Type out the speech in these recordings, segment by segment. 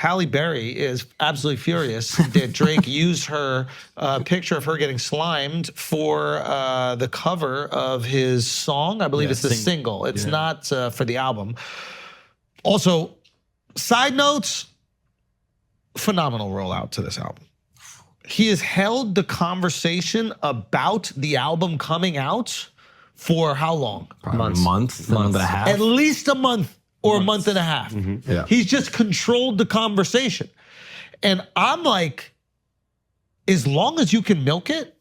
Halle Berry is absolutely furious that Drake used her picture of her getting slimed for the cover of his song. I believe it's the single. It's not for the album. Also, side notes, phenomenal rollout to this album. He has held the conversation about the album coming out for how long? Months. Month and a half. At least a month. Or a month and a half. Yeah. He's just controlled the conversation. And I'm like, as long as you can milk it,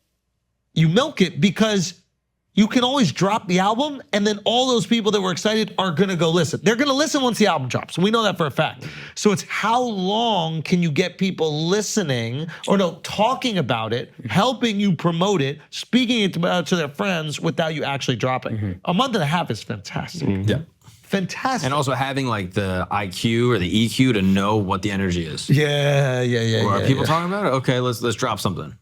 you milk it, because you can always drop the album and then all those people that were excited are gonna go listen. They're gonna listen once the album drops. We know that for a fact. So it's how long can you get people listening, or no, talking about it, helping you promote it, speaking it to their friends without you actually dropping. A month and a half is fantastic. Yeah. Fantastic. And also having like the IQ or the EQ to know what the energy is. Yeah. Or are people talking about it? Okay, let's drop something.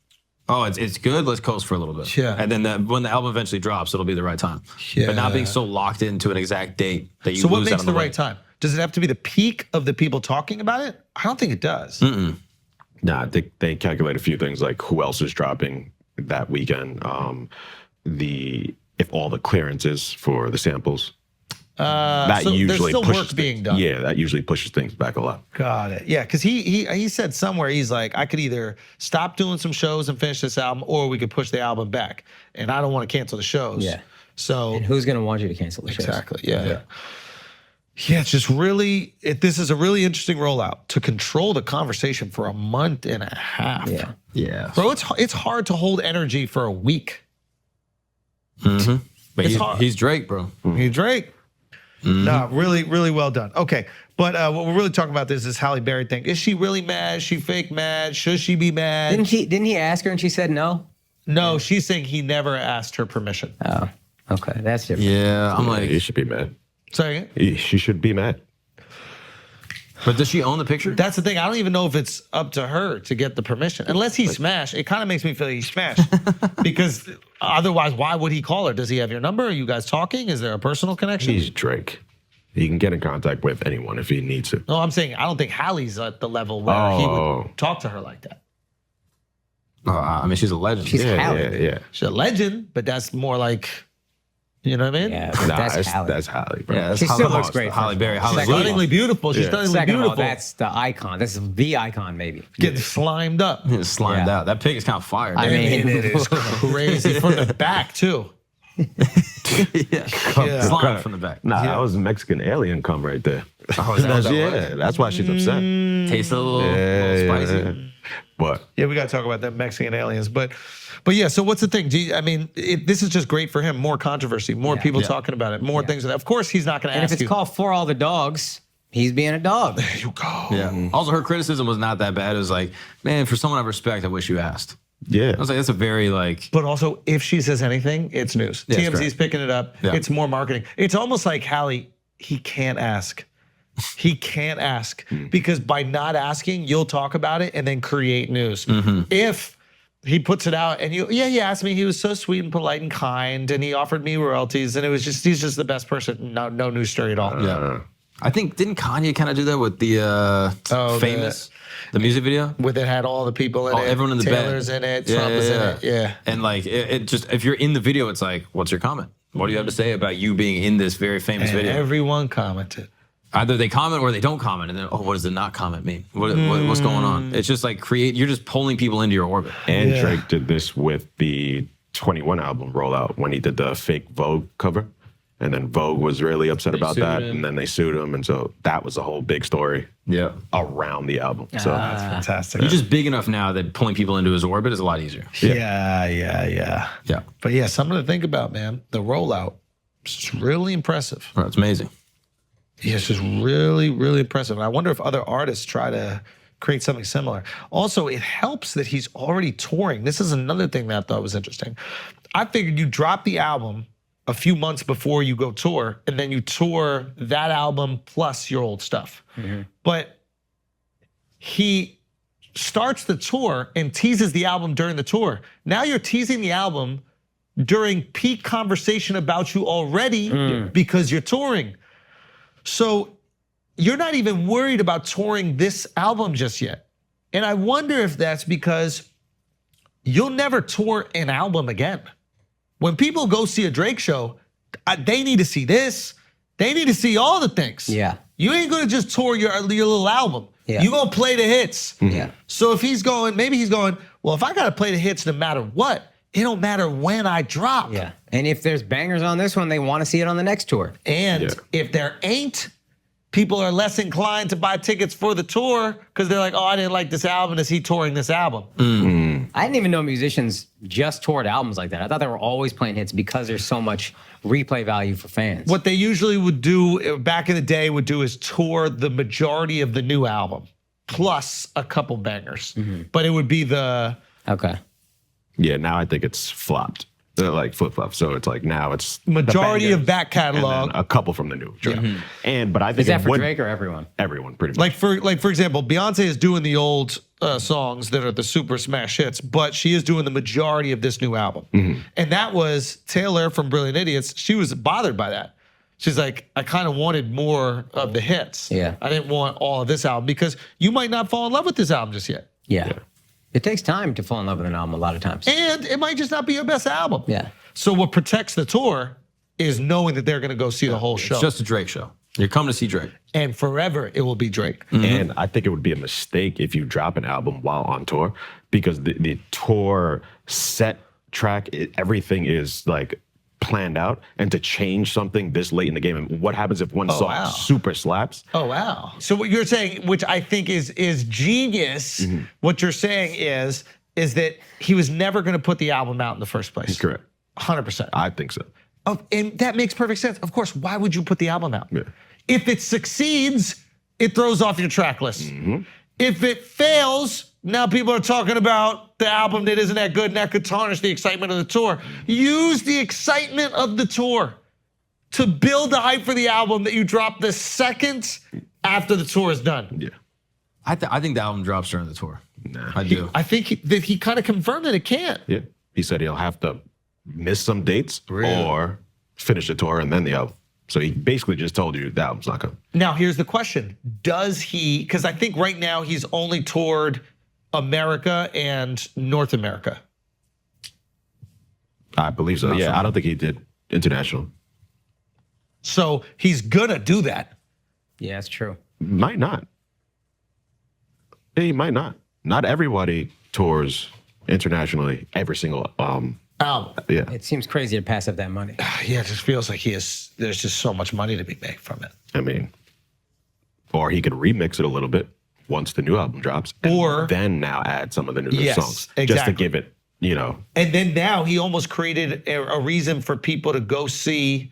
Oh, it's good. Let's coast for a little bit. Yeah. And then when the album eventually drops, it'll be the right time. Yeah. But not being so locked into an exact date that you So what lose out makes on the way. right time? Does it have to be the peak of the people talking about it? I don't think it does. Nah, they calculate a few things like who else is dropping that weekend, if all the clearances for the samples. That so usually there's still pushes work being done. Yeah, that usually pushes things back a lot. Got it. Yeah, because he said somewhere, he's like, I could either stop doing some shows and finish this album, or we could push the album back. And I don't want to cancel the shows. Yeah. So And who's gonna want you to cancel the shows? exactly. Yeah. It's just really, this is a really interesting rollout to control the conversation for a month and a half. Yeah. Yeah. Bro, it's hard to hold energy for a week. But It's hard. he's Drake, bro. Hey, Drake. No, really, really well done. Okay, but what we're really talking about is this Halle Berry thing. Is she really mad? Is she fake mad? Should she be mad? Didn't he ask her and she said no? No, she's saying he never asked her permission. Oh, okay, that's different. Yeah, I'm like, You should be mad. Sorry again? She should be mad. but does she own the picture? That's the thing. I don't even know if it's up to her to get the permission. Unless he smashed. It kind of makes me feel he smashed. Because otherwise, why would he call her? Does he have your number? Are you guys talking? Is there a personal connection? He's Drake. He can get in contact with anyone if he needs to. No, I'm saying I don't think Halle's at the level where he would talk to her like that. I mean, she's a legend. She's Halle. Yeah. She's a legend, but that's more like, you know what I mean? Yeah, Nah, that's Halle. that's Halle, bro. Yeah, that's She still Halle- looks great. Halle Berry. Halle Second of all- Stunningly beautiful. She's stunningly Second of all, beautiful. that's the icon. That's the icon, maybe. Getting slimed up. It's slimed Yeah. out. That pig is kind of fire. I mean, it is crazy from the back too. slime from the back. Nah, that was a Mexican alien come right there. Oh, is that what that Yeah, that's why she's upset. Tastes a little spicy. But Yeah, we got to talk about them Mexican aliens, but yeah. So what's the thing? This is just great for him. More controversy, more people talking about it, more things. Of course, he's not going to and ask if it's you. called For All the Dogs, he's being a dog. There you go. Yeah. Also, her criticism was not that bad. It was like, man, for someone I respect, I wish you asked. yeah, I was like, that's a very like. But also, if she says anything, it's news. Yeah, it's TMZ's correct. picking it up. Yeah. It's more marketing. It's almost like Halle. He can't ask. He can't ask because by not asking, you'll talk about it and then create news. If he puts it out and he asked me, he was so sweet and polite and kind, and he offered me royalties, and he's just the best person. No news story at all. Yeah. I think, didn't Kanye kind of do that with the Famous, the music video? With it had all the people in it. Everyone in the Taylor's bed. in it. Trump was in it. Yeah. And like, it just, if you're in the video, it's like, what's your comment? What do you have to say about you being in this very famous And video? everyone commented. Either they comment or they don't comment, and then, what does the not comment mean? What's going on? It's just like you're just pulling people into your orbit. and Drake did this with the 21 album rollout when he did the fake Vogue cover. And then Vogue was really upset about sued that, him. and then they sued him, and so that was a whole big story Yeah. around the album. So That's fantastic. You're just big enough now that pulling people into his orbit is a lot easier. Yeah. Yeah. But yeah, something to think about, man. The rollout is really impressive. Well, it's amazing. Yeah, it's just really, really impressive. And I wonder if other artists try to create something similar. Also, it helps that he's already touring. This is another thing that I thought was interesting. I figured you drop the album a few months before you go tour, and then you tour that album plus your old stuff. But he starts the tour and teases the album during the tour. Now you're teasing the album during peak conversation about you already because you're touring. So you're not even worried about touring this album just yet. And I wonder if that's because you'll never tour an album again. When people go see a Drake show, they need to see this. They need to see all the things. Yeah. You ain't gonna just tour your little album. Yeah. You gonna play the hits. Yeah. So if he's going, maybe he's going, well, if I gotta play the hits no matter what, it don't matter when I drop. Yeah. And if there's bangers on this one, they want to see it on the next tour. And if there ain't, people are less inclined to buy tickets for the tour because they're like, oh, I didn't like this album. Is he touring this album? I didn't even know musicians just toured albums like that. I thought they were always playing hits because there's so much replay value for fans. What they usually would do back in the day is tour the majority of the new album plus a couple bangers. But it would be the Okay. Yeah, now I think it's flopped. They're like flip-flop. So it's like now it's majority the of back bangers and catalog. then a couple from the new. Sure. But I think Is that it for would, Drake or everyone? everyone pretty much. For example, Beyonce is doing the old songs that are the super smash hits, but she is doing the majority of this new album. And that was Taylor from Brilliant Idiots. She was bothered by that. She's like, I kind of wanted more of the hits. Yeah. I didn't want all of this album because you might not fall in love with this album just yet. Yeah. It takes time to fall in love with an album a lot of times. And it might just not be your best album. Yeah. So what protects the tour is knowing that they're going to go see the whole show. It's just a Drake show. You're coming to see Drake. And forever it will be Drake. And I think it would be a mistake if you drop an album while on tour because the tour set track, everything is like planned out. And to change something this late in the game, and what happens if one song super slaps? Oh, wow. So what you're saying, which I think is genius, what you're saying is that he was never going to put the album out in the first place. Correct. 100%. I think so. Oh, and that makes perfect sense. Of course, why would you put the album out? Yeah. If it succeeds, it throws off your track list. If it fails, now people are talking about the album that isn't that good and that could tarnish the excitement of the tour. Use the excitement of the tour to build the hype for the album that you drop the second after the tour is done. Yeah. I think the album drops during the tour. Nah. I do. I think that he kind of confirmed that it can't. Yeah. He said he'll have to miss some dates or finish the tour and then the album. So he basically just told you the album's not coming. Now, here's the question. Does he, because I think right now he's only toured America and North America. I believe so. Yeah, I don't think he did international. So he's gonna do that. Yeah, that's true. Might not. He might not. Not everybody tours internationally every single Album. yeah. It seems crazy to pass up that money. Yeah, it just feels like there's just so much money to be made from it. I mean, or he could remix it a little bit once the new album drops, Or- and then now add some of the new Yes, songs just to exactly. give it, you know. And then now he almost created a reason for people to go see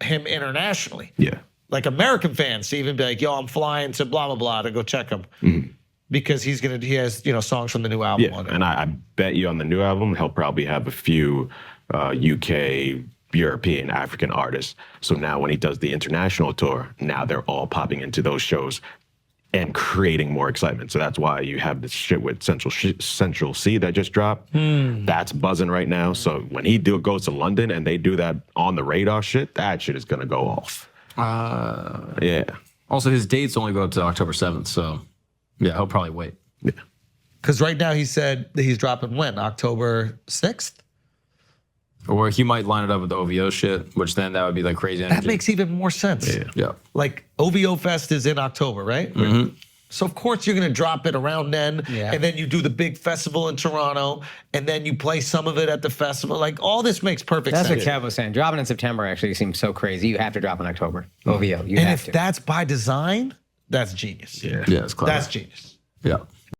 him internationally. Yeah. Like American fans to even be like, yo, I'm flying to blah, blah, blah to go check him. Because he has, songs from the new album Yeah, on it. and I bet you on the new album, he'll probably have a few UK, European, African artists. So now when he does the international tour, now they're all popping into those shows and creating more excitement. So that's why you have this shit with Central C that just dropped. That's buzzing right now. So when he goes to London and they do that on the radar shit, that shit is gonna go off. Yeah. Also, his dates only go up to October 7th, so yeah, he'll probably wait. Yeah. Because right now he said that he's dropping when? October 6th? Or he might line it up with the OVO shit, which then that would be like crazy energy. That makes even more sense. Yeah. Like OVO Fest is in October, right? So of course you're gonna drop it around then, Yeah. and then you do the big festival in Toronto, and then you play some of it at the festival. Like all this makes perfect That's sense. what Kev was saying. Dropping in September actually seems so crazy. You have to drop in October. OVO, you And have if to. that's by design, that's genius. Yeah. Yeah, it's clever. That's genius. Yeah.